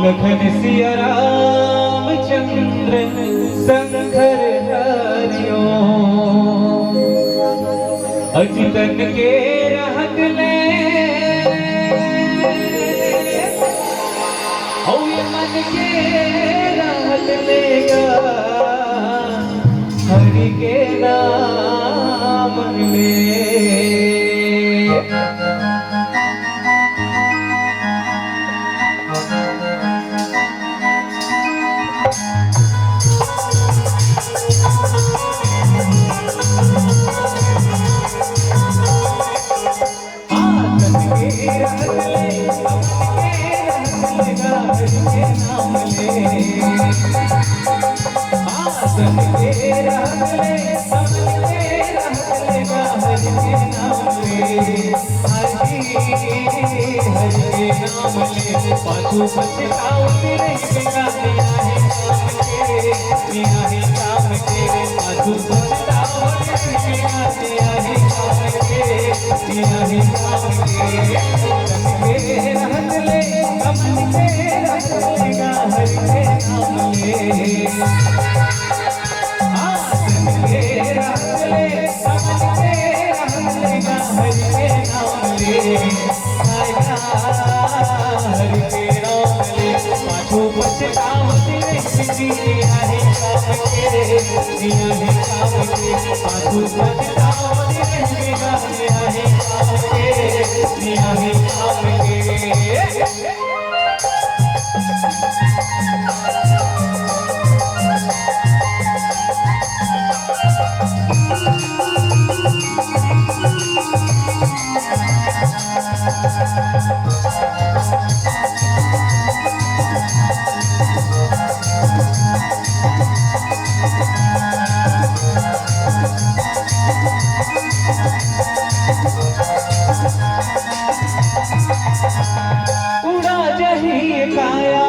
लखन सिया रामचंद्र शंकर हरिओ अजितन के रहत ले मन के रहत लेगा हरि के नाम ले पाछू पछताओ तेरे बिगाड़े आहे काम के पाछू पछताओ तेरे बिगाड़े आहे काम के रहत ले कमल के रहत लेगा हरि के नाम ले के रहत ले कमल के रहत लेगा हरि के नाम ले हरि के नाम ले पाछू पछताओ तेरे बिगाड़े आहे काम के पाछू पछताओ तेरे बिगाड़े आहे काम के उड़ा जही काया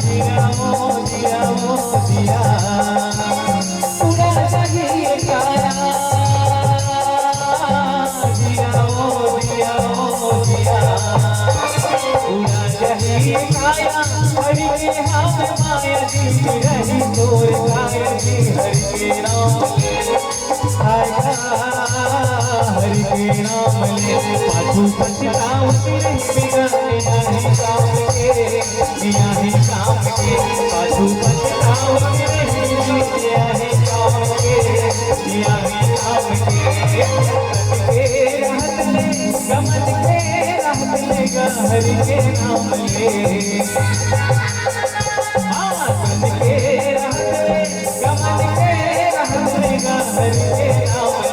जिया उड़ा जही काया जिया उड़ा जही काया हरि के हम माया जी रही तोर काया जी हरि के नाम आया हरि के नाम ले पाछू पछताओ तेरे बिगाड़े आहे काम के पाछू पछताओ तेरे बिगाड़े आहे काम के रहत ले कमल के रहत लेगा हरि के नाम ले कमल के रहत ले कमल के रहत लेगा हरि के नाम ले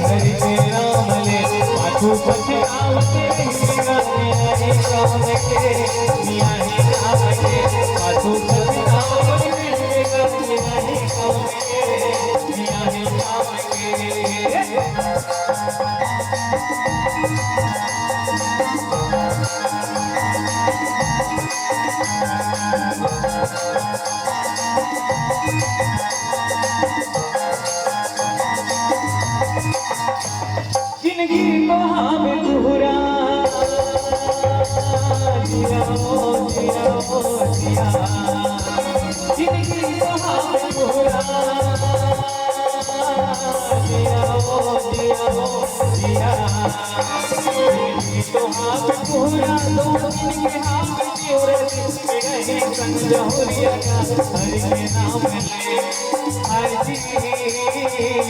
हरि के नाम ले पाछू पछताओ तेरे बिगाड़े आहे काम के पाछू पछताओ तेरे बिगाड़े आहे काम के जिंदगी को हम पूरा जिया जिंदगी को हम पूरा जिया तो हम पूरा दो दिन के हम पूरे दिन में रहे संजोरिया का हरि के नाम ले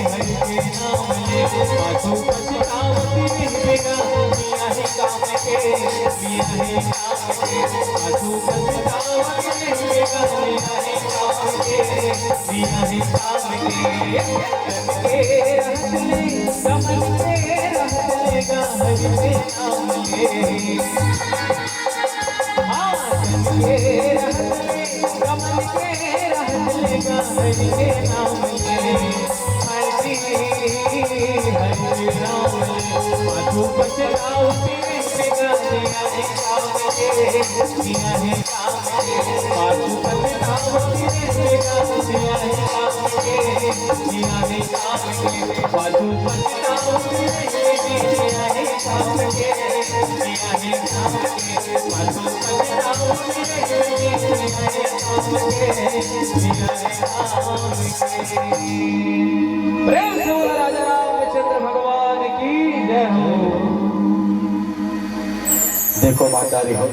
हरि के नाम ले पाछू पछताओ तेरे बिगाड़े आहे काम के पाछू पछताओ तेरे बिगाड़े आहे काम के रहत ले कमल के रहत लेगा हरि के नाम ले के रहत ले कमल के रहत लेगा हरि के नाम ले हरि के नाम ले पाछू पछताओ तेरे बिगाड़े आहे काम के पाछू पछताओ तेरे बिगाड़े आहे काम के पाछू पछताऊंगी नहीं जिया है काम के जिया है काम के पाछू पछताऊंगी नहीं जिया है काम के जिया है काम के। प्रेम से बोला राजा रामचंद्र भगवान की जय हो। देखो माता रे हो,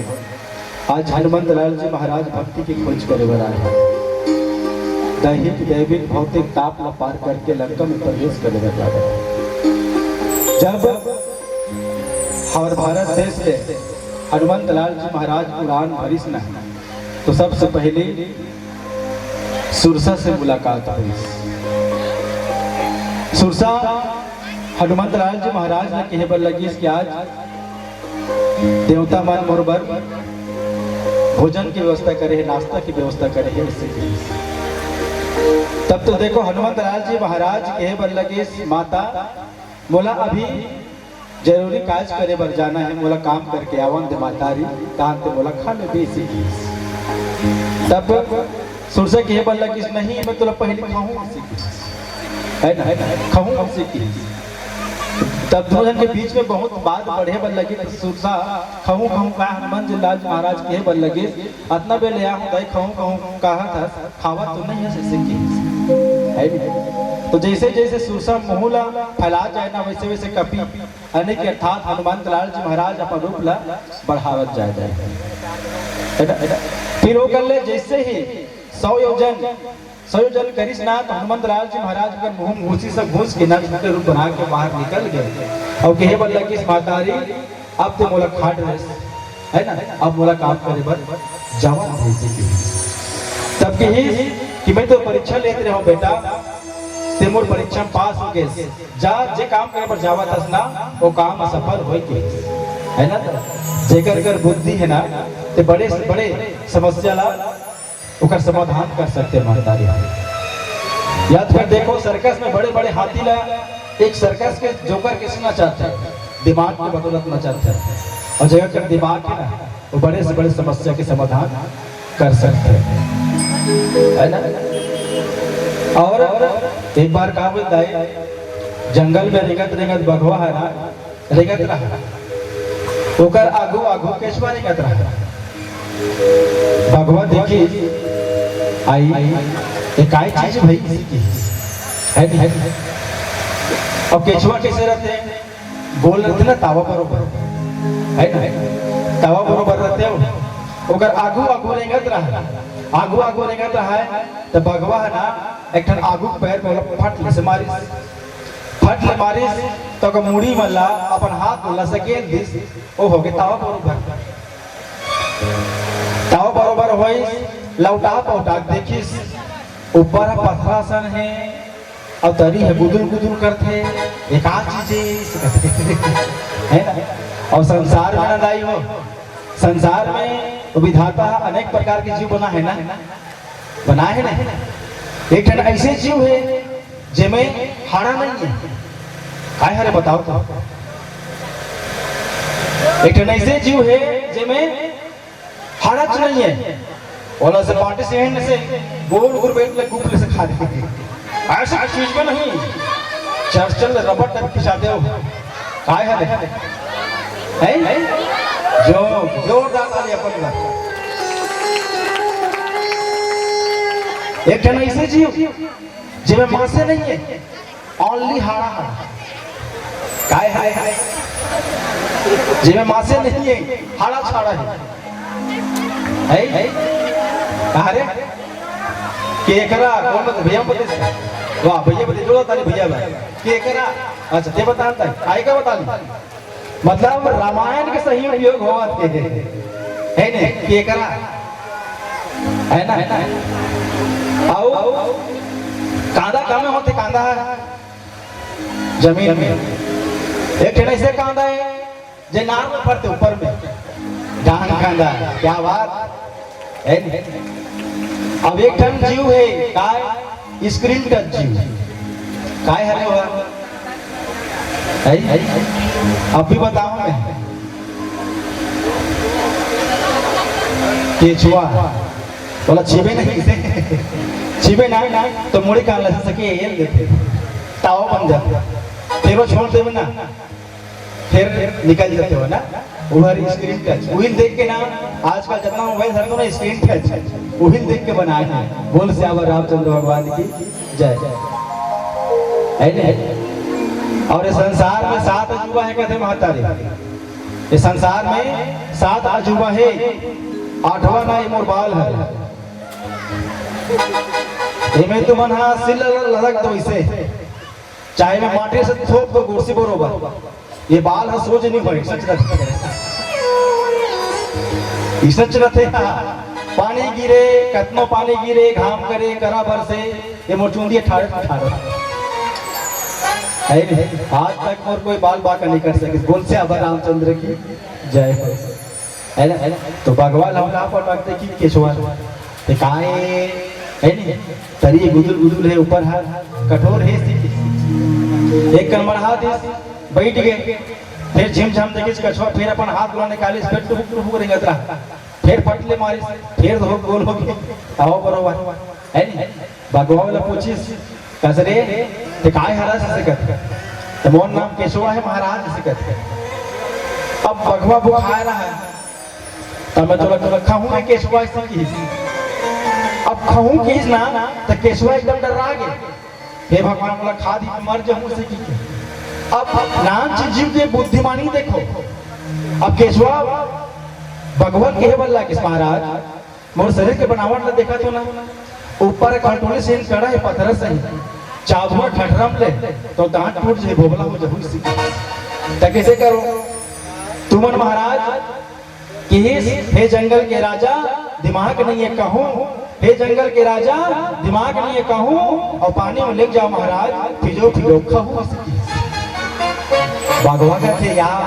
आज हनुमंत लाल जी महाराज भक्ति की खोज करे बर आए हैं। दैहिक दैविक भौतिक ताप न पार करके लंका में प्रवेश करे बर जा रहे हैं। जब हमारे भारत देश से हनुमंत लाल जी महाराज उड़ान भरिस न, तो सबसे पहले सुरसा से मुलाकात हुई। सुरसा हनुमंत लाल जी महाराज ने कहे बर लगी कि आज देवता मान मोरबर भोजन की व्यवस्था करे है, नाश्ता की व्यवस्था करे है। इससे तब तो देखो हनुमंत लाल जी महाराज कहे बर लगे माता बोला अभी जरूरी काज करे बर जाना है, बोला काम करके आवन दे माता री तान ते बोला खा ले बेसी। तब सुरसा कहे बर लगी नहीं मैं तुला पहले खाऊं है ना, खाऊं हमसे की। तब दोनों के बीच में बहुत बात बढ़े बर लगी। सुरसा खाऊं खाऊं का हनुमान जी लाल महाराज कहे बर लगे अतना बे ले आऊं दाई खाऊं खाऊं कहा था खावा तो नहीं है जैसे की है। तो जैसे जैसे सुरसा मुहला फैला जाए ना वैसे वैसे कपी अनेक अर्थात हनुमान लाल जी महाराज अपन रूप ला बढ़ावत जाए है। फिर वो कर ले जैसे ही 100 योजन करिस ना तो हनुमंत लाल जी महाराज का मुंह घुसी सब घुस के ना छोटे रूप बना के बाहर निकल गए और कहे बर लगी मातारी अब तो मोला खाट है ना, अब मोला काम करे बर जावा भेजी। तब कही कि मैं तो परीक्षा लेते रहो बेटा, ते मोर परीक्षा पास हो गए जा जे काम करे बर जावा तस ना वो काम सफल होई के है ना। जेकर कर बुद्धि है ना ते बड़े से बड़े समस्या ला उकर समाधान कर सकते मातारी। याद कर देखो सर्कस में बड़े बड़े हाथी ला एक सर्कस के जोकर किसना चाहते हैं, दिमाग की बदौलत ना चाहते हैं। और जगह कर दिमाग है ना वो बड़े से बड़े समस्या के समाधान कर सकते हैं है ना। और एक बार कहा बोलता है जंगल में रेगत रेगत बघवा है ना रेगत रहा ओकर आगू आगू केशवा रेगत रहा। भगवा देखी आई एक आई चीज भाई है। अब केचुआ कैसे रहते हैं, गोल रहते ना तावा बरोबर है ना, तावा बरोबर रहते हो ओकर आगू आगू रेंगत रहा आगू रेंगत रहा है। तो भगवा है ना एक ठन आगू पैर में फट ले मारिस तो मुड़ी मल्ला अपन हाथ में लसकेल दिस ओ हो गए तावा बरोबर होई लौटा पौटा देखिस ऊपर पथरा सन है और तरी है गुदुल गुदुल करते एक आध चीज है ना। और संसार में नदाई हो, संसार में विधाता अनेक प्रकार के जीव बना है ना, बना है ना। एक ठन ऐसे जीव है जिसमें हाड़ा नहीं है, काय हरे बताओ तो। एक ठन ऐसे जीव है जिसमें हाड़ा नहीं है, वाला से पार्टी से हैंड से गोल गोल बैठ ले गुफले से खा दे ऐसा चीज में नहीं। चर्चल रबर तक खिंचाते हो काय है जो जोरदार ताली अपन का। एक ठन ऐसे जीव जिसमें मांसे नहीं है, ओनली हाड़ा काय है जिसमें मांसे नहीं है, हाड़ा छाड़ा है कहा रे केकरा कौन बता भैया बता वाह भैया बता जोड़ा ताली भैया भाई केकरा अच्छा ते बताता है काय का बता मतलब रामायण के सही उपयोग होवत के है ने केकरा है ना आओ कांदा कहाँ में होते, कांदा जमीन में एक ठेला ऐसे कांदा है जे नार में पड़ते ऊपर में डांग कांदा क्या बात है। अब एक टन जीव है काय स्क्रीन टच जीव काय है अब भी बताऊं मैं केचुआ बोला छिबे नहीं छिबे ना तो मुड़ी कान लग सके ये लेते ताव बन जाते, फिर वो छोड़ देवे ना, फिर निकल जाते हो ना। उधर स्क्रीन टच व्हील देख के ना, आजकल जितना मोबाइल धरते हो ना स्क्रीन टच व्हील देख के बनाए हैं। बोल श्यावर रामचंद्र भगवान की जय। है नहीं? और इस संसार में 7 अजूबा है कहते महतारी, इस संसार में 7 अजूबा है, 8वां ना मोर बाल है। इमे तो मन हा सिल ललक दो इसे, चाहे मैं माटे से थोप दो कुर्सी बरोबर, ये बाल है सोच नहीं पड़े। सच सच रहते पानी गिरे, कतनो पानी गिरे, घाम करे, करा बरसे, ये मोचूंदी ठाड़ ठाड़ है नहीं। आज तक मोर कोई बाल बाका नहीं कर सके। बोल से अब रामचंद्र की जय हो। है ना? तो भगवान हम कहाँ पर रखते कि केशवा ते काहे है नहीं, तरी गुदुल गुदुल है, ऊपर है कठोर है, एक कमर हाथ बैठ गए, फिर झिमझम देखिस कछुआ, फिर अपन हाथ गोला निकालिस, फिर टुक टुक रेंगत रहा, फिर पटले मारिस, फिर धो गोल हो गए। आओ बरोबर है नहीं। भगवान वाला पूछिस कसरे ते काय हरा से कहते, तो मोर नाम केशवा है महाराज से कहते। अब भगवा बुखार रहा है, तब मैं तो रखा हूँ मैं केशवा से की, अब कहूँ कि ना तो केशवा एकदम डरा गए। हे भगवान बोला खा दी मर जाऊं से की। अब नाच जीव के बुद्धिमानी देखो। अब केशवा भगवान के बल्ला किस महाराज मोर शरीर के बनावट ने देखा तो ना, ऊपर खटोले से कड़ा है पत्थर से, चाबुआ ठठरम ले तो दांत टूट जाए, भोबला हो जाए सी। तो कैसे करो तुमन महाराज कि हे जंगल के राजा दिमाग नहीं है कहूं, हे जंगल के राजा दिमाग नहीं है कहूं, और पानी में लेके जाओ महाराज, फिजो फिजो कहूं। बागवा कहते यार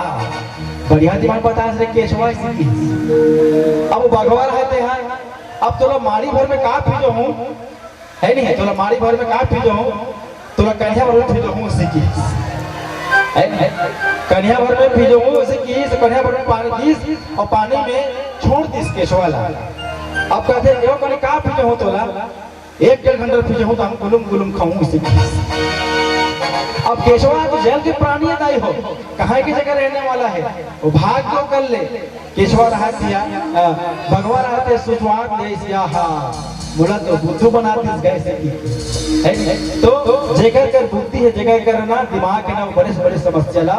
बढ़िया दिमाग बता से केशवा की। अब बागवा रहते हैं, अब तोला माड़ी भर में का फिजो हूं है नहीं, तोला माड़ी भर में का फिजो हूं, तोला कन्या भर में फिजो हूं उसी की है नहीं, कन्या भर में फिजो हूं उसी की, कन्या भर में पानी दीस और पानी में छोड़ दीस केशवा ला। अब कहते हैं यो कने का फिजो हो तोला, 1-1.5 घंटा फिजो हो तो हम गुलुम गुलुम खाऊं इसी। अब केशवा तो जेल के प्राणी दाई हो, कहाँ की जगह रहने वाला है, वो भाग क्यों कर ले। केशवा रहा दिया भगवा रहते सुस्वाद दे सिया बोला तो बुद्धू बनाती गए से की। तो जगह कर बुद्धि है, जगह करना दिमाग है ना, बड़े बड़े समस्या ला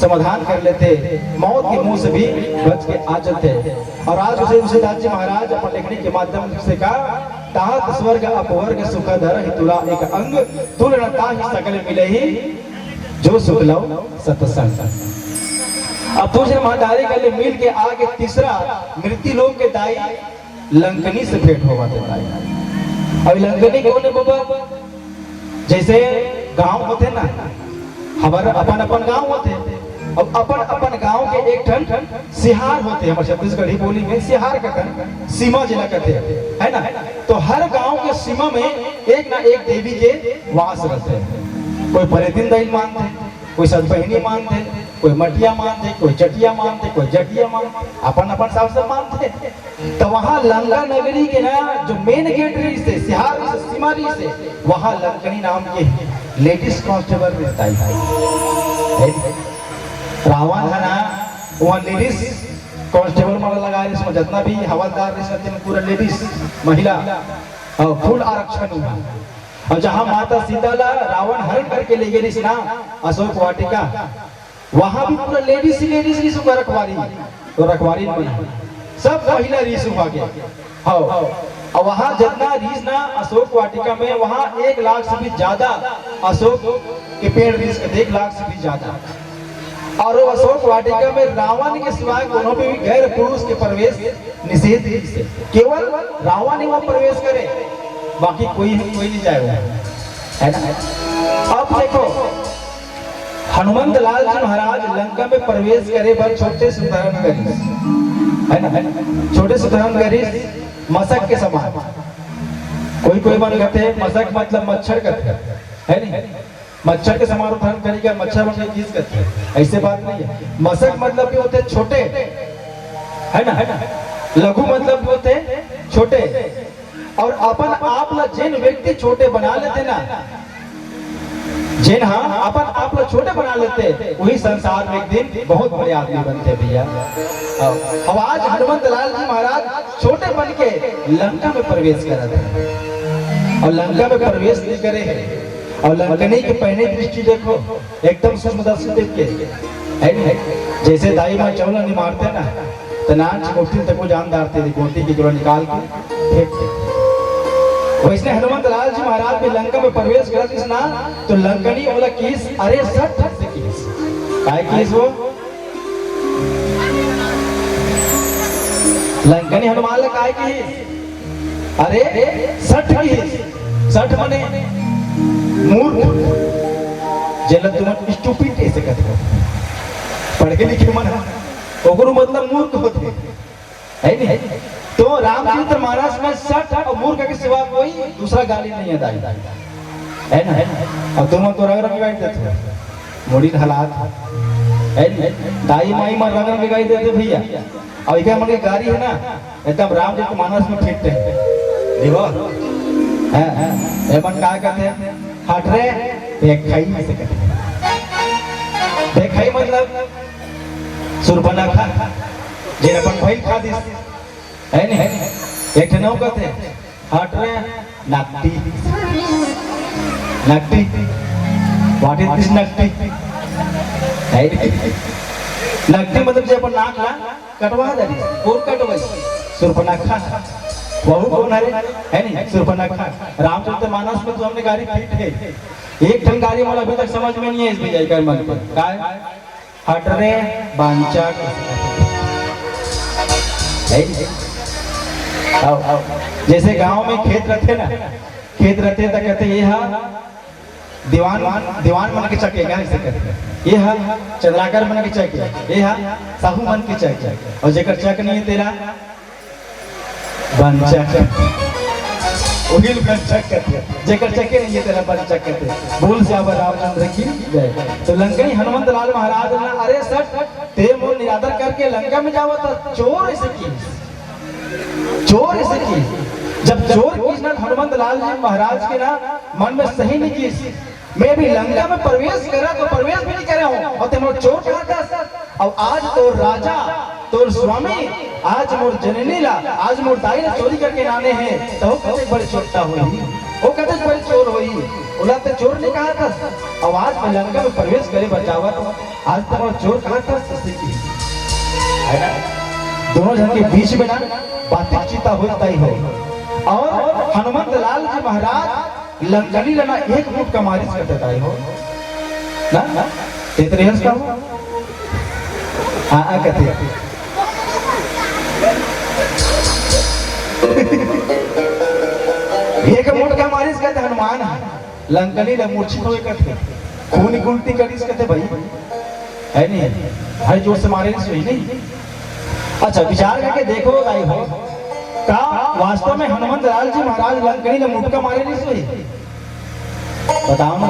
समाधान कर लेते, मौत के मुंह से भी बच के आ जाते। और आज उसे राज्य महाराज अपन लिखने के माध्यम से कहा ताहत स्वर्ग अपवर्ग सुख धर ही तुला एक अंग तुलनता ही सकल मिले ही जो सुख लो सत्संग। अब दूसरे महादारी के लिए मिल के आगे तीसरा मृत्यु लोक के दाई लंकनी से भेंट होगा देता है। अब लंकनी कौन है बाबा, जैसे गांव होते ना, हमारे अपन अपन गांव होते, अब अपन अपन गांव के एक ठन सिहार होते हैं, हमारे छत्तीसगढ़ी बोली में सिहार का ठन सीमा जिला कहते हैं है ना। तो हर गांव के सीमा में एक ना एक देवी के वास रहते हैं। कोई परिदिन दैल मानते, कोई सतबहिनी मानते, कोई मटिया मानते, कोई चटिया मानते, कोई जटिया मानते, अपन अपन हिसाब से मानते। तो वहाँ लंका नगरी के ना जो मेन गेट रही से सिहार से सीमा रही से, वहाँ लंकनी नाम के लेडीज कांस्टेबल रहता है। रावण है ना, वहाँ लेडीज कांस्टेबल मारा लगा है, इसमें जितना भी हवलदार रहते हैं पूरा लेडीज महिला और फुल आरक्षण हुआ। और जहाँ माता सीता ला रावण हरण करके ले गई ना अशोक वाटिका, वहाँ भी पूरा लेडीज रीसु का रखवारी, तो रखवारी बना सब महिला रीसु आ गया। हाँ, और वहाँ जितना रीस ना अशोक वाटिका में, वहाँ 1 लाख से भी ज्यादा अशोक के पेड़ रीस का, 1 लाख से भी ज्यादा। और वो अशोक वाटिका में रावण के सिवाय कोनो भी गैर पुरुष के प्रवेश निषेध है, केवल रावण ही वहाँ प्रवेश करे, बाकी कोई नहीं जाएगा है ना। अब देखो हनुमंत लाल जी महाराज लंका में प्रवेश करे पर छोटे से उदाहरण करी है ना, छोटे से उदाहरण करी मशक के समान। कोई मन कहते हैं मशक मतलब मच्छर कहते है नहीं, मच्छर के समान उदाहरण करेगा, मच्छर मतलब चीज कहते हैं, ऐसे बात नहीं है। मशक मतलब भी होते छोटे है ना, लघु मतलब भी होते छोटे। और अपन आप ला जिन व्यक्ति छोटे बना लेते ना, जिन हाँ अपन आप लोग छोटे बना लेते वही संसार में एक दिन बहुत बड़े आदमी बनते भैया। अब आज हनुमंत लाल जी महाराज छोटे बन के लंका में प्रवेश कर रहे और लंका में प्रवेश नहीं करे और लंकनी की पहले दृष्टि देखो एकदम सूक्ष्म देख के जैसे दाई माँ चौला नहीं मारते ना तो नाच गोटी तक वो जान डालते थे गोटी की जोड़ा निकाल के फेंकते। वैसे हनुमंत लाल जी महाराज भी लंका में प्रवेश कर किस ना तो लंकनी बोला किस अरे सट से किस काय किस वो लंकनी हनुमान ला काय किस अरे सट किस सट माने मूर्ख जेला तुम स्टूपिड ऐसे कहते हो पढ़ के लिखे मन ओकरो मतलब मूर्ख होते है नहीं। तो रामचंद्र महाराज में सट और मूर्ख के सिवा कोई दूसरा गाली नहीं है दाई है ना। और तुम तो रंग रंग गाई देते मोड़ी हालात है दाई माई में रंग रंग गाई देते भैया। और क्या मन की गाड़ी है ना एकदम रामचंद्र मानस में फिट है देखो है मन क्या कहते हैं हट रे देखाई में से कहते देखाई मतलब सुरपनाखा जेन अपन भाई खा दिस है नहीं एक नौ कहते हट रे Nakti Nakti what is this Nakti है नकटी मतलब जे अपन नाक ला कटवा दे और कटवा सुरपनाखा बहु कौन है नहीं सुरपनाखा रामचंद्र मानस में तो हमने गाड़ी फिट है एक ढंग गाड़ी वाला अभी तक समझ में नहीं है इसमें जाकर मन पर काय हट रे बांचा जैसे गांव में खेत रहते ना खेत रहते तो कहते ये हा दीवान मन के चकेगा ऐसे कहते ये हा चंद्राकर मन के चक ये हा साहू मन के चक और जेकर चक नहीं है तेरा बंचक उगिल बंचक कहते जेकर चके नहीं है तेरा बंचक कहते बोल से अब रामचंद्र की जय। तो लंकनी हनुमंत लाल महाराज ने अरे सट ते मोर निरादर करके लंका में जाओ तो चोर ऐसे की चोर ऐसे की जब चोर की ना हनुमंत लाल जी महाराज के ना मन में सही नहीं की मैं भी लंका में प्रवेश करा तो प्रवेश भी नहीं करे हूँ और तुम चोर कहा था अब आज तो राजा तो स्वामी आज मोर जननी ला आज मोर दाई ने चोरी करके लाने हैं तो कहते बड़े चोरता हुई वो कहते बड़े चोर हुई बोला तो चोर ने कहा था अब आज मैं लंका में प्रवेश करे बचावत आज तो चोर कहा था सस्ती की है ना दोनों जन के बीच में ना बातचीत चिता होता ही हो और हनुमंत लाल जी महाराज लंकनी लना एक मुठ का मारिश करते ताई हो ना तेतरेहस का हो हाँ कहते एक मुठ का मारिश कहते हनुमान लंकनी ला मूर्छित होए कहते खून गुलती करीस कहते भाई है नहीं हर जोर से मारे नहीं। अच्छा विचार करके देखो भाई हो का वास्तव में हनुमंत लाल जी महाराज लंकनी ने मुटका मारे नहीं सोई बताओ ना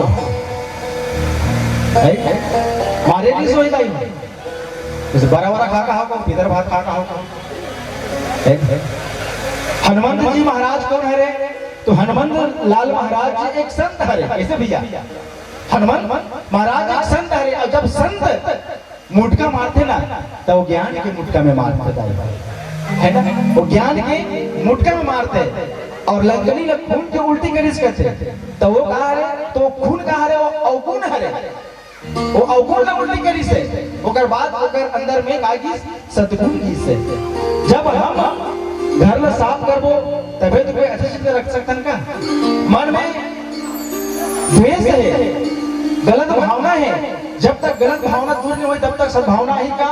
मारे नहीं सोई भाई जैसे बड़ा बड़ा खा का हो इधर भात खा का हो हनुमंत जी महाराज कौन है रे तो हनुमंत लाल महाराज जी एक संत है कैसे भैया हनुमंत महाराज एक संत है और जब संत मुटका मारते ना तो वो ज्ञान के मुटका में मारते है ना वो ज्ञान के मुटका में मारते और लंकनी ने खून के उल्टी करीस करते तो वो कहा है तो खून कहा है वो अवगुण है वो अवगुण ना उल्टी करीस है ओकर बाद ओकर अंदर में कागी सद्गुण की से जब हम घर में साफ करबो तबे तो कोई अच्छे से रख सकतन का मन में द्वेष है गलत भावना है जब तक गलत भावना दूर नहीं हुई तब तक सद्भावना ही का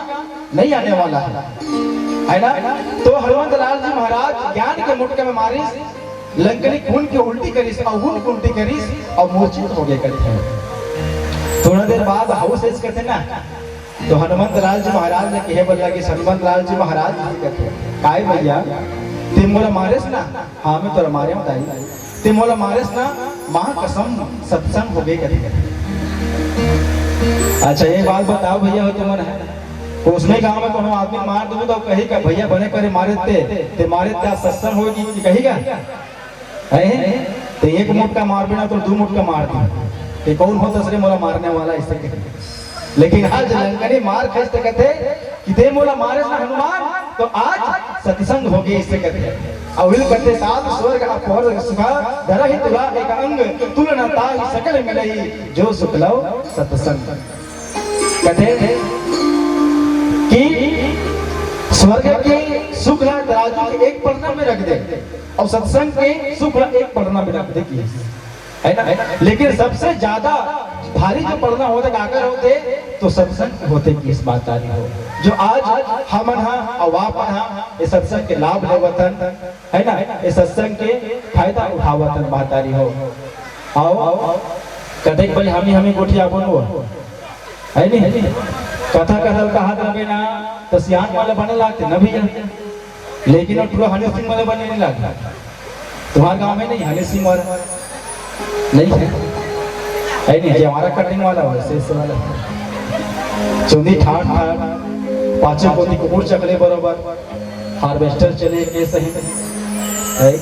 नहीं आने वाला है ना। तो हनुमंत लाल जी महाराज ज्ञान के मुटके में मारिस लंकनी खून की उल्टी करीस अवगुण की उल्टी करीस और मूर्छित हो गए करते थोड़ा देर बाद हाउस ऐसे कहते ना तो हनुमंत लाल जी महाराज ने कहे बोला कि हनुमंत लाल जी महाराज कहते काय भैया तुम बोला मारेस ना हाँ मैं तो मारे बताई तुम बोला मारेस ना मां कसम सत्संग हो गई करेगा। अच्छा ये बात बताओ भैया हो तुम्हारा उसमें गांव में कोनो आदमी मार दो तो कही का भैया बने करे मारे ते मारे त्या सत्संग होगी कहेगा है तो एक मुठ का मार बिना तो दो मुठ का मार दी कि कौन हो दूसरे मोला मारने वाला ऐसे कहे। लेकिन आज लंकनी मार खसते कहते कि दे मोला मारे ना हनुमान, तो आज सत्संग हो गई इससे कहते। अविल करते सात स्वर्ग अपोर सुखा धरा ही तुला एक अंग तुलना ताहि सकल मिलई जो सुख लो सत्संग। कहते कि स्वर्ग के सुख ला तराजू के एक पन्ना में रख दे और सत्संग के सुख ला एक पन्ना में रख दे की है ना। लेकिन सबसे ज्यादा भारी जो पढ़ना होते काकर होते तो सत्संग होते की इस बात तारी हो जो आज हमन और वापन इस सत्संग के लाभ लेवतन है ना, इस सत्संग के फायदा उठावतन बात तारी हो। आओ कदे भाई हमें गोठिया बनो है नहीं कथा कथल कहा लगे ना तो सियान वाले बने लगते न भैया, लेकिन अब पूरा हनी सिंह वाले बने नहीं लगता। तुम्हारे गांव में नहीं हनी सिंह वाला नहीं है नहीं, जो हमारा कटिंग वाला वैसे इस वाला चुंदी ठाट ठाट पांचे पोती कुकुर चकले बरोबर हार्वेस्टर चले के सही है।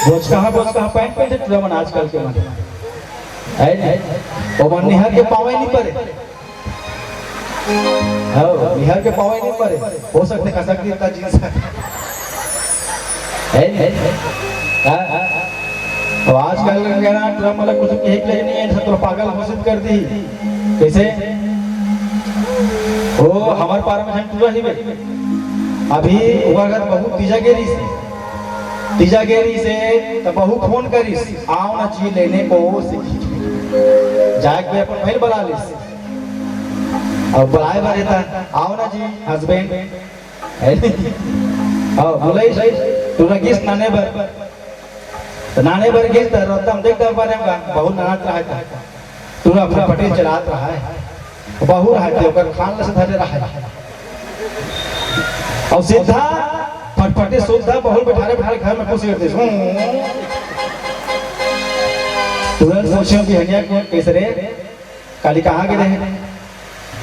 बोझ कहा पैंट पहनते पूरा मन आजकल के मन है नहीं, वो मन निहर के पावे नहीं पड़े हाँ निहर के पावे नहीं पड़े, हो सकते खसक इतना जींस है नहीं। तो आजकल कहना ट्रम वाला कुछ एक ले नहीं है तो पागल घोषित कर दी कैसे वो हमारे पार में हम पूरा ही अभी उगर बहुत तीजागेरी से तो बहु फोन करिस आओ ना चीज लेने को जाके अपन भाई बुला लिस और बुलाए बार रहता आओ ना जी हस्बैंड है और बोले तू रखिस नाने बर तो नाने बर गेल तो रतम देख दे बारे में बहुत नाच रहा है तू अपना पटेल चलात रहा है बहु रहा है ओकर खान से धरे रहा है और सीधा फटफटे सुधा बहुत बिठारे घर में खुशी करते तुरंत सोचियो कि हनिया कैसे रे काली कहाँ गए रहे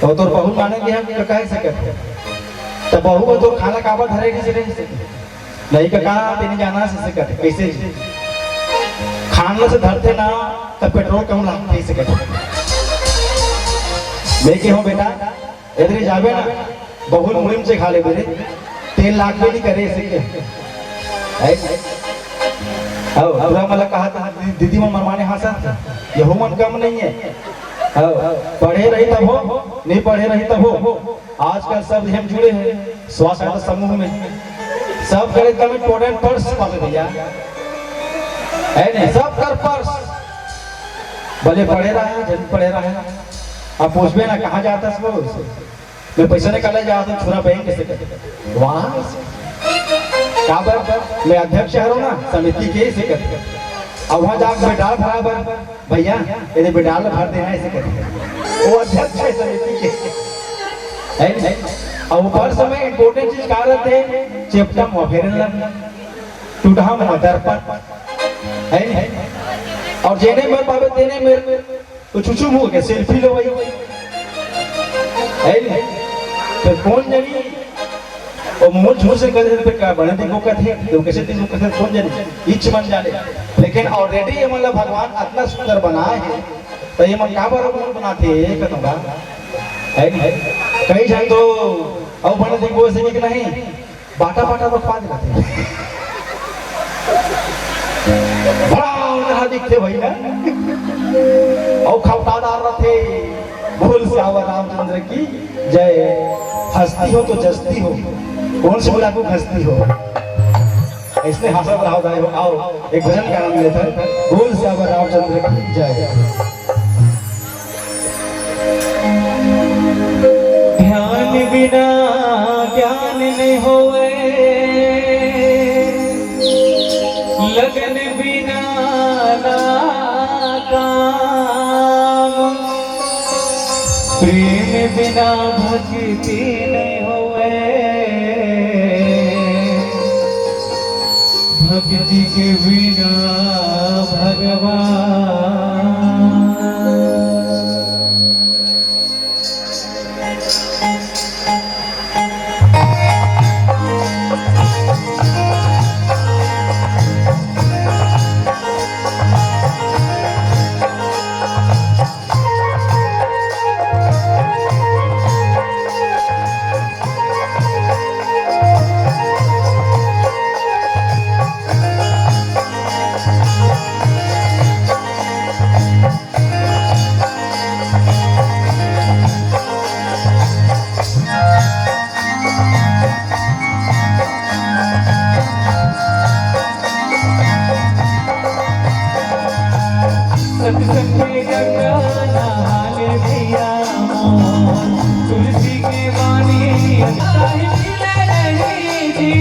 तो तोर बहू मानेंगे हम तो कह सके तो बहू को तो खाना काबा धरेगी से नहीं का कहा तेने जाना से कैसे खाना से धरते ना तो पेट्रोल कम लागते इसे लेके हो बेटा इधर जावे ना बहुत मुहिम से खा ले मेरे तेल लाख भी नहीं करे इसे पूरा मतलब कहा था दीदी मन मनमाने हंसा यह मन कम नहीं है पढ़े रही तब हो नहीं पढ़े रही तब हो आजकल सब हम जुड़े हैं स्वास्थ्य समूह में सब करे एकदम इम्पोर्टेंट पर्स पावे भैया है नहीं सब कर पर्स भले पढ़े रहा है जल्दी पढ़े रहा है आप पूछबे ना कहाँ जाता है मैं पैसा निकाले जाता हूँ छुरा बैंक से वहाँ मैं अध्यक्ष हूँ ना समिति के से करते अब वहाँ जाकर बेडाल भरा बर भैया यदि बेडाल भर देना ऐसे करते वो अध्यक्ष है समिति के है और ऊपर समय इम्पोर्टेंट चीज कहा रहते हैं चेपटा मुँह फेरने टूटा मुँह दर्पण है नहीं और जेने मर पावे तेने मेरे तो चुचू मुँह के सेल्फी लो भाई है नहीं तो कौन जानी और मुंह झूठ से कर देते क्या बने दिन को कहते तो कैसे दिन को कहते कौन जाने इच मन जाने लेकिन ऑलरेडी ये मतलब भगवान इतना सुंदर बनाए हैं तो ये मन क्या बार बनाते हैं कहूँगा है नहीं कई जाए तो अब बने दिन को ऐसे कि नहीं बाटा बाटा बखवा देते बड़ा दिखते भाई ना और खवटादार रहते बोल श्यावर रामचंद्र की जय हंसती हो तो जस्ती हो कौन से बोला को हंसती हो इसने हंसा रहा हो आओ एक भजन का नाम लेता है बोल श्यावर रामचंद्र की जय। ध्यान बिना ज्ञान नहीं होवे लगन बिना ना काम प्रेम बिना भक्ति नहीं होवे भक्ति के बिना भगवान। तुलसी के वाणी कहीं मिले नहीं जी,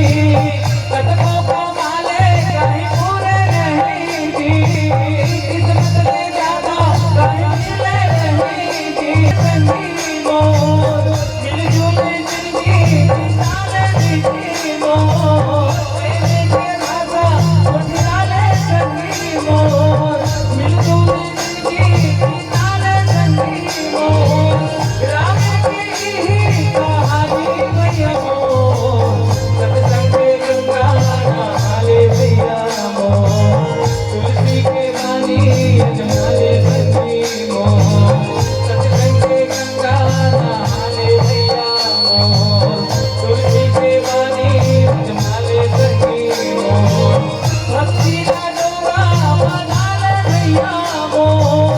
कदमों को माले कहीं पूरे नहीं जी, किस्मत से ज्यादा कहीं मिले नहीं जी। संगी मोर मिलजुल जिंदगी साले जिंदगी मोर, तेरे के राजा उठियाले संगी मोर, मिलजुल जिंदगी साले संगी मोर, राम की ही कहानी भैया मोर, सत्संग गंगा नहाले भैया मोर, तुलसी के वाणी अजमाले संगी मोर, सत्संग गंगा नहाले भैया मोर, तुलसी के वाणी अजमाले संगी मोर, भक्ति का डोरा बना ले भैया मोर,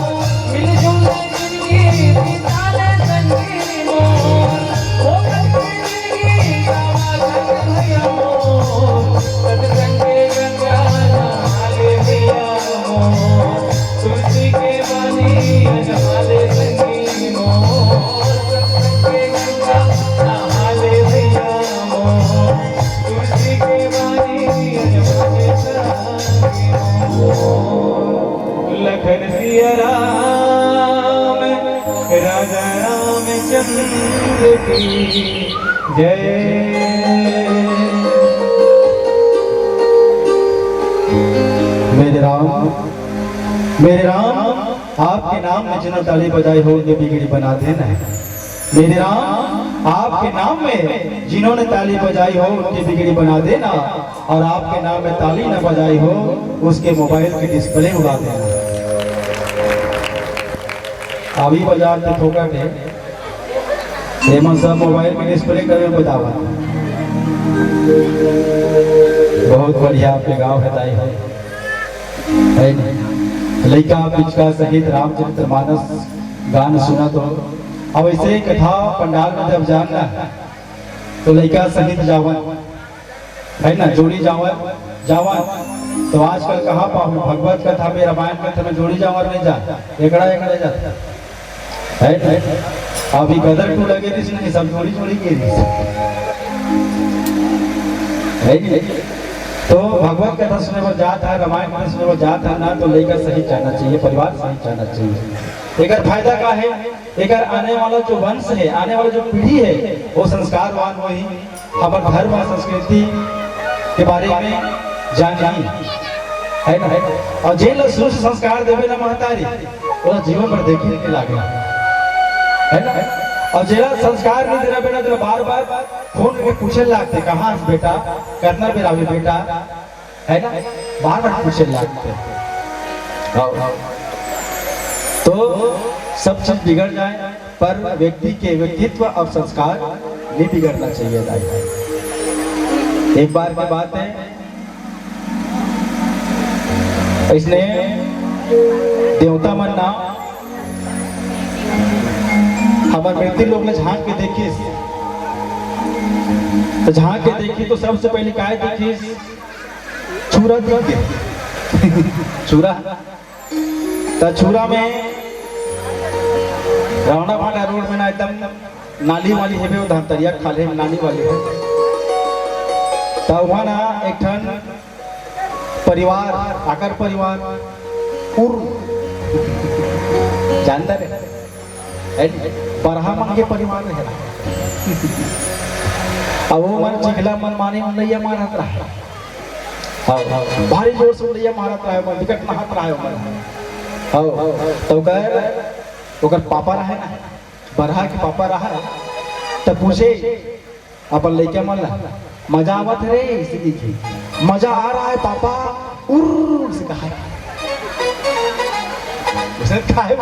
मिलजुल जिंदगी बिताले संगी मोर, हो जिंदगी का वादन भैया मोर, सत्संग गंगा नहाले भैया मोर, तुलसी के वाणी अजमाले संगी मोर, सत्संग गंगा नहाले भैया मोर, तुलसी के वाणी अजमाले संगी मोर। लखन सिया राम राजा रामचंद्र की जय। मेरे राम आपके नाम में जिन्होंने ताली बजाई हो उनकी बिगड़ी बना देना है। मेरे राम आपके नाम में जिन्होंने ताली बजाई हो उनकी बिगड़ी बना देना, और आपके नाम में ताली न बजाई हो उसके मोबाइल की डिस्प्ले उड़ा देना। अभी बाजार के ठोकर थे हेमंत साहब मोबाइल की डिस्प्ले कर बजावा। बहुत बढ़िया आपके गाँव है नहीं? लइका पिचका सहित रामचरित्र मानस गान सुना तो अब ऐसे कथा पंडाल में जब जाना तो लइका सहित जावन है ना, जोड़ी जावन तो आजकल कहाँ पाऊँ भगवत कथा में रामायण कथा में जोड़ी जावन नहीं जा एकड़ा जाता है। अभी गदर टू लगे थी सब जोड़ी जोड़ी की है। तो भगवत कथा सुनने को जाता है, रामायण कथा सुनने को जाता है ना, तो लेकर सही जाना चाहिए, परिवार सही जाना चाहिए। एक फायदा का है, एक आने वाला जो वंश है, आने वाला जो पीढ़ी है वो संस्कारवान हो ही हमारे धर्म और संस्कृति के बारे में जानी है ना। और जे लोग शुरू से संस्कार देवे ना महतारी वो जीवन पर देखने के लागे है ना। और जेला संस्कार नहीं देना बेटा जो बार बार फोन करके पूछे लगते कहाँ बेटा करना बेरा बेटा है ना, बार बार पूछे लगते तो सब चीज बिगड़ जाए, पर व्यक्ति के व्यक्तित्व और संस्कार नहीं बिगड़ना चाहिए। एक बार की बात है, इसने देवता मन नाम हमारे व्यक्ति लोग ने झांक के देखी, तो झांक के देखी तो सबसे पहले काय देखी छुरा देखे छुरा। तो छुरा में रावणा भाटा रोड में ना एकदम नाली वाली है वो धमतरिया खाले में नाली वाली है। तो वहाँ ना एक ठन परिवार आकर परिवार उर जानता है बरहा मन के परिवार है। अब वो मन चिखला मन माने उन्नैया मारत रहा, भारी जोर से उन्नैया मारत रहा, मन विकट नहात रहा। तो ओकर पापा रहा ना, बरहा के पापा रहा, तो पूछे अपन लइका मन ला मजा आवत रे, इसी मजा आ रहा है पापा उर से कहा उसने कहा है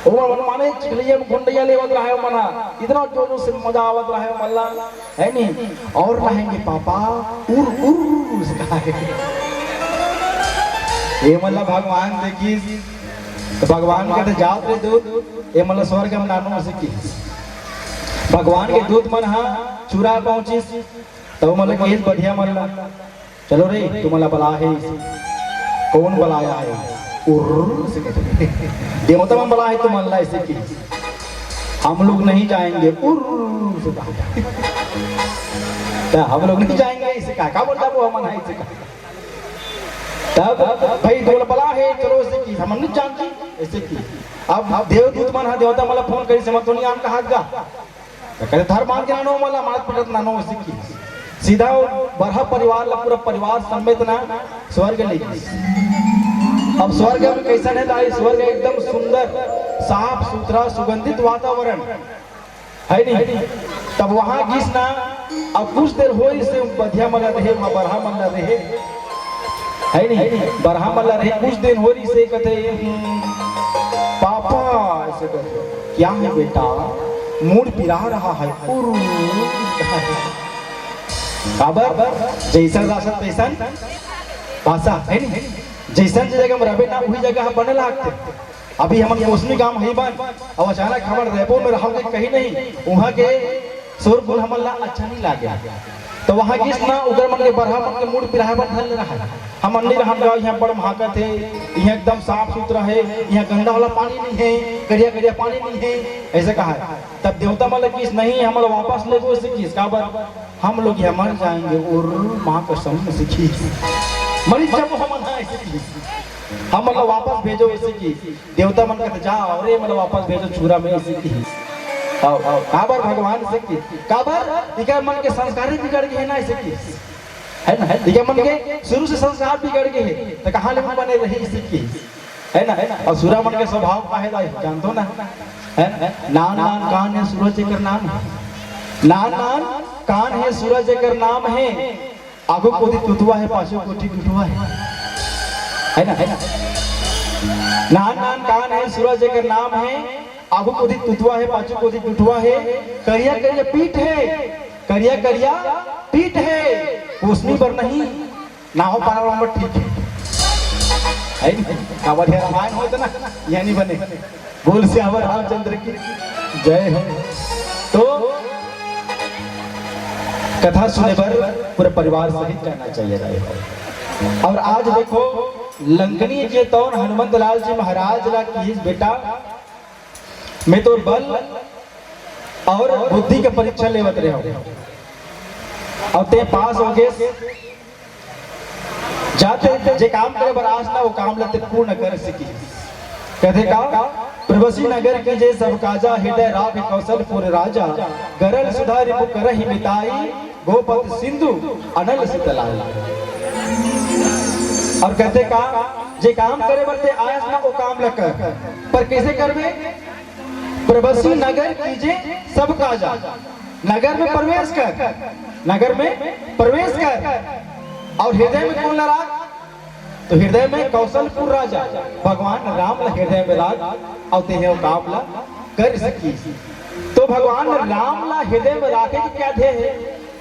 वो माने चिखलिया में गुंडैया लेवत रहा है मना, इतना जोर से मजा आवत रहा है मल्ला है नहीं, और रहेंगे पापा उर उर से कहा है। ये मल्ला भगवान देखी तो भगवान कहते जाओ रे दूत, ये मल्ला स्वर्ग में नानो से की भगवान के दूत मन हाँ चुरा पहुंची तो मतलब कहीं बढ़िया मल्ला चलो रे तू मला बला है, कौन बलाया है उर्र से कहते देवता मन बला है तो मल्ला ऐसे की हम लोग नहीं जाएंगे उर्र से कहा। तो हम लोग नहीं जाएंगे इसे का बोलता वो हम नहीं इसे तब भाई दोलबला है चलो इसे की हम नहीं जानती ऐसे की अब देवदूत मन हा देवता मला फोन करी समझ तो नहीं आम कहा गा तो कहते धर्म मान के नानो मला मारत पटत नानो ऐसे की सीधा बरहा परिवार ला पूरा परिवार समेत ना स्वर्ग ले गई। अब स्वर्ग में कैसा है दाई स्वर्ग एकदम सुंदर साफ सुथरा सुगंधित वातावरण है नहीं। तब वहां किस ना अब कुछ देर हो इसे बधिया मला रहे वहां बरहा मला रहे है नहीं बरहा मला रहे कुछ दिन हो रही से कहते पापा ऐसे कहते क्या है बेटा मूड पिरा रहा है काबर जैसन राशन तैसन भाषा है नहीं जैसन जगह में रहे ना वही जगह बने लागते। अभी हम मौसमी गांव है बन और अचानक हमारे रेपो में रहोगे कहीं नहीं वहाँ के शोर गुल हमला अच्छा नहीं लागे तो वहाँ किस ना उधर मन के बरहा मन के मूड पिराहा बन रहा है। हम अन्नी रहा गाँव यहाँ बड़ महाकत है यहाँ एकदम साफ सुथरा है यहाँ गंदा वाला पानी नहीं है करिया करिया पानी नहीं है ऐसे कहा है। तब देवता मतलब किस नहीं हम लोग वापस ले गो किस का बार हम लोग यहाँ मर जाएंगे और माँ कसम सीखी मरी जब हम हम मतलब वापस भेजो इसे की देवता मन कहते जाओ अरे मतलब वापस भेजो छुरा में इसे की काबर भगवान से की काबर इका मन के संस्कार ही बिगड़ गए ना इसे की है ना इका मन के शुरू से संस्कार बिगड़ गए तो कहां ले बने रही इसे की है ना और सूरा मन के स्वभाव का है दाई जानतो ना है नान नान कान है सूरज कर नाम है नान नान कान है सूरज कर नाम है आगो कोदी तुतुआ है पाछो कोठी गुठुआ है ना नान नान कान है सूरज कर नाम है आगो कोदी तुतुआ है पाछो कोदी गुठुआ है करिया करिया पीठ है करिया करिया पीठ है कोसनी पर नहीं ना हो पारा नंबर ठीक है काबर है रामायण होता ना यानी बने बोल से अवर रामचंद्र की जय हो। तो कथा सुने पर पूरे परिवार सहित रहना चाहिए। और आज देखो लंकनी के तौर हनुमंत लाल जी महाराज ला की बेटा मैं तो बल और बुद्धि के परीक्षा लेवत रहे हो और ते पास हो गए जाते जे काम करे बर आज ना वो काम लेते पूर्ण कर सकी कहते का प्रवसी नगर के जे सब काजा हृदय राग कौशलपुर राजा गरल सुधारि मुख करहि मिताई गोपत सिंधु अनल शीतलाई। और कहते का जे काम करे बरते आयस ना वो काम लकर पर कैसे करबे प्रवसी नगर कीजे सब काजा नगर में प्रवेश कर नगर में प्रवेश कर और हृदय में कौन राग तो हृदय में कौशलपुर राजा भगवान राम हृदय में राग और तेहे काम ला कर सकी। तो भगवान राम ला हृदय में राखे की क्या ध्येय है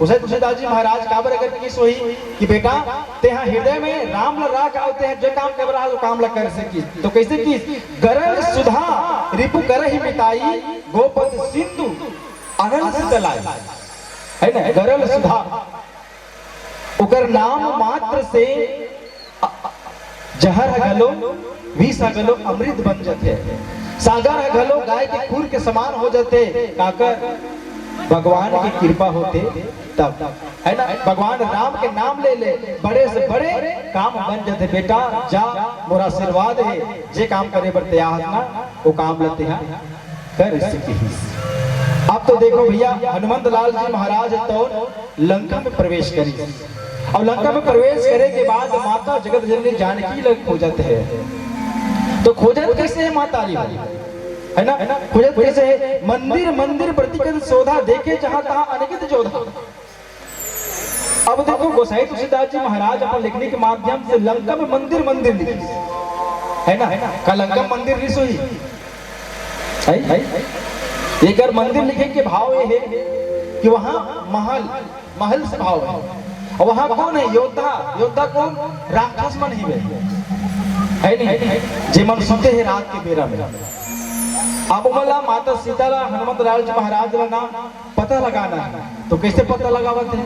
उसे तुलसीदास जी महाराज काबर अगर किस हुई कि बेटा तेहा हृदय में राम ला राख आते हैं जो काम कर रहा है काम ला कर सकी। तो कैसे की गरल सुधा रिपु करहि मिताई गोपत सिंधु अनल शीतलाई है ना गरल सुधा उकर नाम मात्र से जहर गलो विष गलो अमृत बन जाते सागर गलो गाय के खूर के समान हो जाते काकर भगवान की कृपा होते तब है ना भगवान राम के नाम ले ले बड़े से बड़े काम बन जाते। बेटा जा मोरा आशीर्वाद है जे काम करे बर तैयार ना वो काम लेते हैं कर सकी। अब तो देखो भैया हनुमंत लाल जी महाराज तो लंका में प्रवेश करी और लंका में प्रवेश करे के बाद माता जगत जननी जानकी लग खोजत है। तो खोजत कैसे है माता जी है ना खोजत कैसे है मंदिर मंदिर प्रतिगत शोधा देखे जहां तहां अनगित जोधा। अब देखो गोसाई तुलसीदास जी महाराज अपन लिखने के माध्यम से लंका में मंदिर मंदिर लिखे है ना का लंका मंदिर नहीं सोई है एक बार मंदिर लिखे के भाव ये है कि वहां महल महल से भाव है और वहां कौन है योद्धा योद्धा कौन राक्षस मन ही है नहीं जे मन सुनते हैं रात के बेरा में। अब मला माता सीता ला हनुमंत लाल जी महाराज ला नाम पता लगाना है तो कैसे पता लगावत है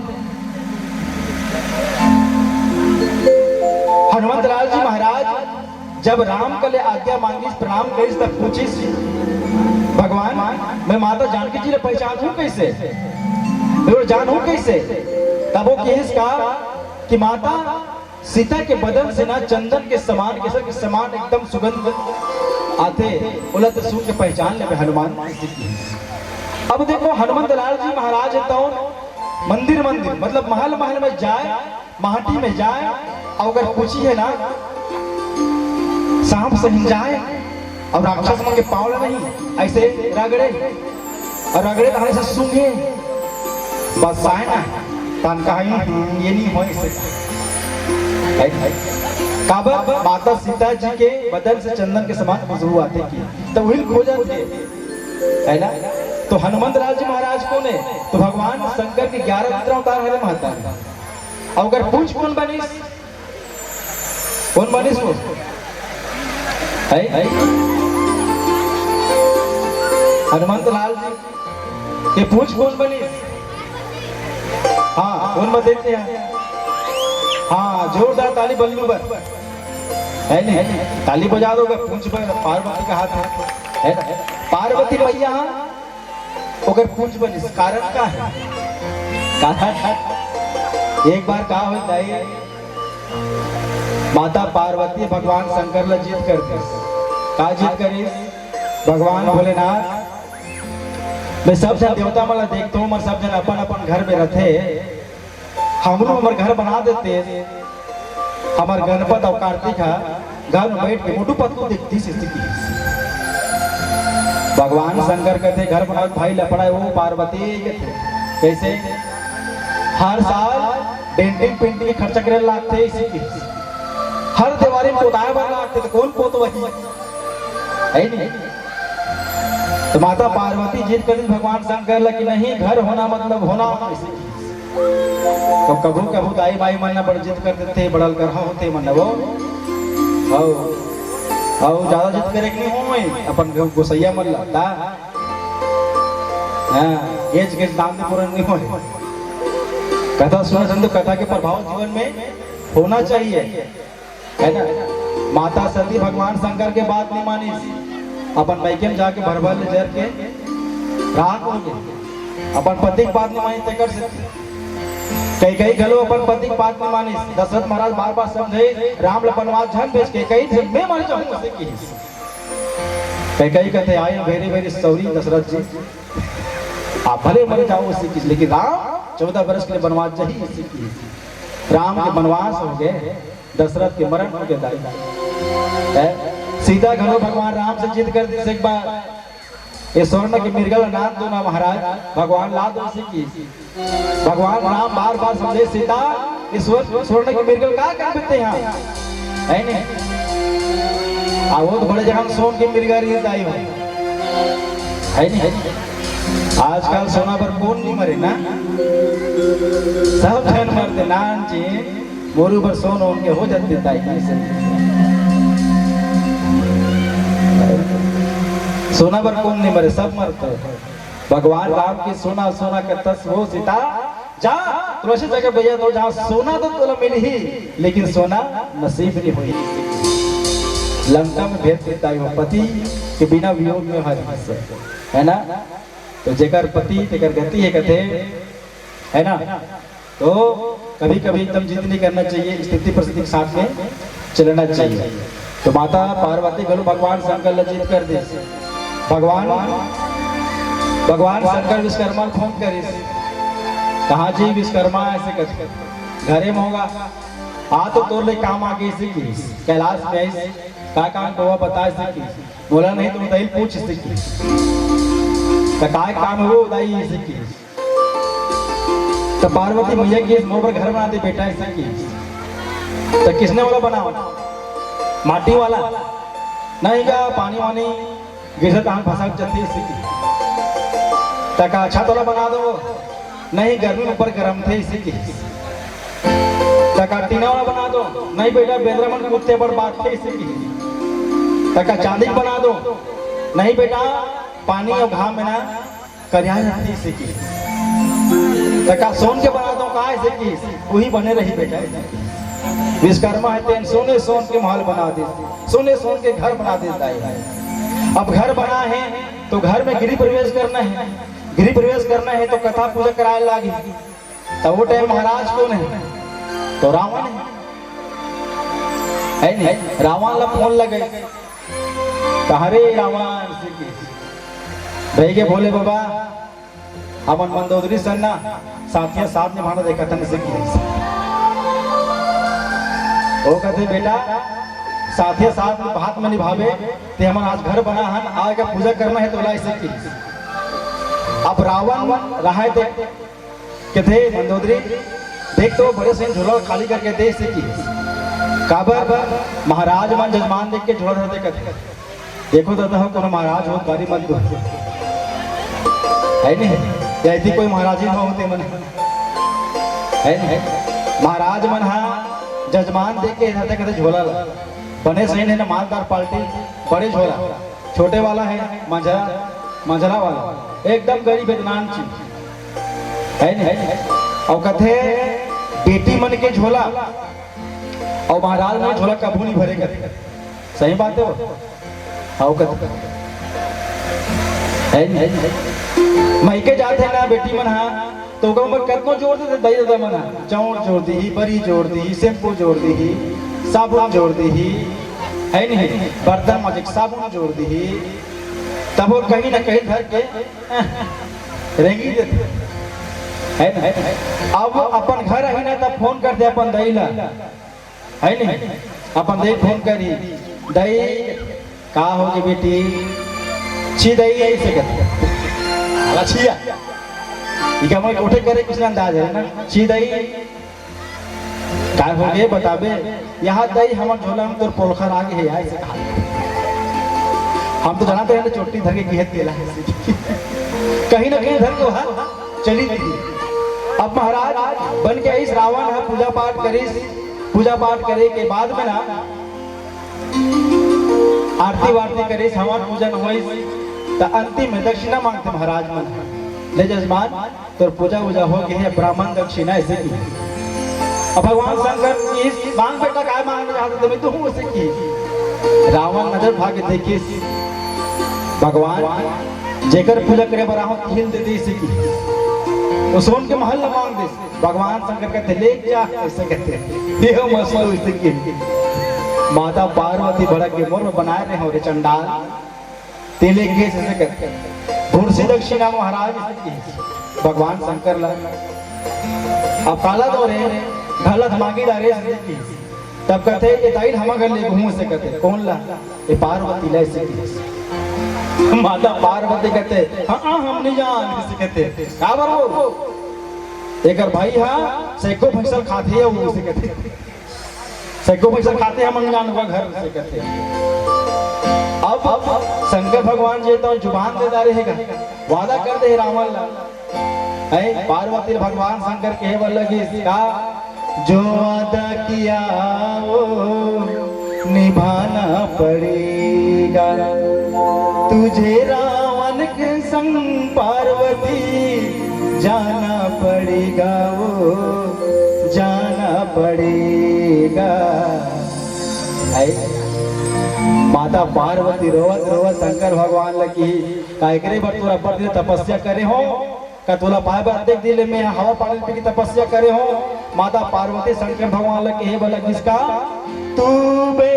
हनुमंत लाल जी महाराज जब राम के लिए आज्ञा मांगी प्रणाम करी तब पूछी भगवान मैं माता जानकी जी ने पहचान हूँ कैसे, मैं जान हूँ कैसे। तब वो केस का कि माता सीता के बदन से ना चंदन के समान, केसर के समान एकदम सुगंध आते, बोला तो सुन के पहचान ले हनुमान। अब देखो हनुमंत लाल जी महाराज तो मंदिर मंदिर मतलब महल महल में जाए, माटी में जाए, और अगर पूछिए ना सांप से जाए और राक्षस मन के पावल नहीं ऐसे रगड़े और रगड़े तो ऐसे सूंघे बस आए ना तन का ये नहीं हो काबर माता सीता जी के बदन से चंदन के समान खुशबू आते की तो वही खो जाते है ना। तो हनुमंत लाल जी महाराज कौन है, तो भगवान शंकर के 11 रुद्र अवतार है महता। और अगर पूछ कौन बनिस वो है हनुमंत लाल जी के पूछ कौन बनी। हाँ कौन बताते हैं, हाँ जोरदार ताली बल्लू पर है नहीं, ताली बजा दोगे पूछ पर पार्वती का हाथ है ना, पार्वती मैया अगर पूछ बनी कारण का है, कारण एक बार कहा होता है माता पार्वती भगवान शंकर ला जीत करती, का जीत करी भगवान भोलेनाथ मैं सब जन देवता मला देखता हूँ, सब जन अपन अपन घर में रहते, हमरो हमार घर बना देते, हमार गणपत और कार्तिक घर में बैठ के मोटू पतलू दिखती स्थिति। भगवान शंकर कहते घर बना भाई लपड़ा वो पार्वती कैसे हर साल डेंटिंग पेंटिंग खर्चा करे लागते, इसी की हर दिवाली में पोताए बन लागते, तो कौन पोत वही है नहीं। तो माता पार्वती जीत कर भगवान शंकर लगी नहीं घर होना मतलब होना, तो कभू कभू दाई बाई मन्ना बड़ जिद कर देते, बड़ल कर होते मन्ना वो ज्यादा जिद करे नहीं हो अपन गोसैया मन लगता हाँ गेज गेज नाम से पूर्ण नहीं हो। कथा सुना संत कथा के प्रभाव जीवन में होना चाहिए है ना। माता सती भगवान शंकर के बात नहीं मानी, अपन बैके में जाके भरभर जर के रात हो गए, अपन पति की बात नहीं मानी ते कर सकते, कई कई घलो अपन पति की बात नहीं मानी। दशरथ महाराज बार बार समझे राम लपनवास झन भेज के कई मैं मर जाऊंगा से की कई कई कहते आए वेरी वेरी सॉरी दशरथ जी आप भले मर जाओ उससे की, लेकिन राम 14 वर्ष के लिए वनवास जाही इसी की। राम के वनवास हो गए, दशरथ के मरण हो गए, सीता घरों भगवान राम से जिद कर दी एक बार ये स्वर्ण की मिर्गल नाथ दो ना महाराज भगवान ला दो इसी की। भगवान राम बार बार समझे सीता इस स्वर्ण की मिर्गल का कर देते हैं है नहीं, आवो तो बड़े जगह सोन की मिर्गल ही दाई हो है नहीं। आजकल सोना पर कौन नहीं मरे ना, सब जन मरते नान जी मोरू पर सोन उनके हो जाते दाई सोना पर कौन नहीं मरे, सब मरते। भगवान राम की सोना सोना का तस वो सीता जा तो ऐसी जगह भेजा तो जहाँ सोना तो तुला मिल ही लेकिन सोना नसीब नहीं हुई। लंका में भेद देता है पति के बिना वियोग में हर है ना। तो जेकर पति तेकर गति है कहते है ना। तो कभी कभी एकदम जिद नहीं करना चाहिए, स्थिति परिस्थिति के साथ में चलना चाहिए। तो माता पार्वती घलो भगवान शंकर लजित कर दे, भगवान शंकर विश्वकर्मा फोन करे कहा जी विश्वकर्मा ऐसे कर घरे में होगा हाँ तो तोर ले काम आगे इसी की कैलाश में ऐसे का काम तो बता इसी बोला नहीं तो बताइए पूछ इसी की काम है वो बताइए इसी की। तो पार्वती मैया की मोह पर घर बना दे बेटा इसी की। तो किसने वाला बनाओ माटी वाला नहीं का पानी वानी गिरत आम फंसा जाती इसी की। तक अच्छा तोला बना दो नहीं गर्मी में ऊपर गर्म थे इसी की। तका टीना वाला बना दो नहीं बेटा बेदरा मन कुत्ते पर बात थे इसी की। तका चांदी बना दो नहीं बेटा पानी और घाम में ना करिया जाती इसी की। तका सोन के बना दो कहा इसी की वही बने रही बेटा। विश्वकर्मा है तेन सोने सोन के महल बना दे, सोने सोन के घर बना देता है। अब घर बना है तो घर में गृह प्रवेश करना है, गृह प्रवेश करना है तो कथा पूजा कराए लागी। तो वो टाइम महाराज कौन है? तो रावण है नहीं? रावण ला फोन लगे, हरे रावण रह गए भोले बाबा अपन मंदोदरी सन्ना साथिया साथ में भाड़ा देखा था वो कहते बेटा साथिया साथ में हाथ में निभावे ते हम आज घर बना हन आज का पूजा करना है तो ला ऐसे की। अब रावण रहा देख कहते मंदोदरी देख तो बड़े से झोला खाली करके दे से की काबर महाराज मन जजमान देख के झोला धरते कहते देखो दादा हो कोनो महाराज हो गाड़ी मत दो है नहीं ऐसी कोई महाराज ही होते मन है नहीं महाराज मन हाँ जजमान देख के धरते कहते झोला बने सही है ना मालदार पार्टी बड़े झोला छोटे वाला है मंझरा वाला एकदम गरीब बेदनान चीज है नहीं। और कहते बेटी मन के झोला और महाराज में झोला कभू नहीं भरे कहते सही बात है वो मायके जाते ना बेटी मन हाँ तो कतनो जोड़ देते दही दादा मना चौड़ जोड़ दी बरी जोड़ दी शैम्पू जोड़ दी साबुन जोड़ दी है नहीं बर्तन मजिक साबुन जोड़ दी तब वो कहीं ना कहीं धर के रेंगी देते है ना। अब अपन घर आई ना तब फोन करते अपन दही ला है नहीं अपन दही फोन करी दही का होगी बेटी छी दही ऐसे कहते छिया मैं कोठे करे कुछ अंदाज है ना छी दही काय हो गए बताबे यहाँ दही हमारे झोला में तो पोलखर आगे है ऐसे हम तो जानते हैं चोटी धर के घेत गेला कहीं ना कहीं धर को हाँ चली थी। अब महाराज बन के इस रावण है पूजा पाठ करे के बाद में ना आरती वारती करे हवन पूजन हुई तो अंतिम में दक्षिणा मांगते महाराज मन ले जजमान तो पूजा वूजा हो गई है ब्राह्मण दक्षिणा ऐसे की। अब भगवान शंकर इस मांग बेटा काय मांगना चाहते थे तो हूँ उसे की। रावण नजर भागे देखिए भगवान जेकर पूजा करे बरा हो हिल दे इसे की तो सोन के महल न मांग दे। भगवान शंकर कहते ले जा ऐसे कहते ये मसला इसे की। माता पार्वती भड़क के मोर में बनाए रहे हो रे चंडाल तेले केस ऐसे करते भूरसी दक्षिणा महाराज भगवान शंकर ला अब काला दो रे गलत मांगी डारे तब कहते ये ताई हम घर ले घूम से कहते कौन ला ये पार्वती ला ऐसे माता पार्वती कहते हाँ हम नहीं जान किसी कहते का बरो एक भाई हाँ सैको फसल खाते है वो उसे कहते सैको पैसा खाते हैं मंगलान हुआ घर से कहते। अब शंकर भगवान जी तो जुबान देता रहेगा वादा कर दे रावण ला पार्वती भगवान शंकर कहे वाला कि इसका जो वादा किया वो निभाना पड़ेगा तुझे रावण के संग पार्वती जाना पड़ेगा वो जाना पड़ेगा। माता पार्वती रोवत रोवत शंकर भगवान लगी कायकरे बर तोरा पर दिन तपस्या करे हो का तोला पाए बर देख दिले में हवा पानी पे की तपस्या करे हो। माता पार्वती शंकर भगवान लगी हे बोला किसका तू बे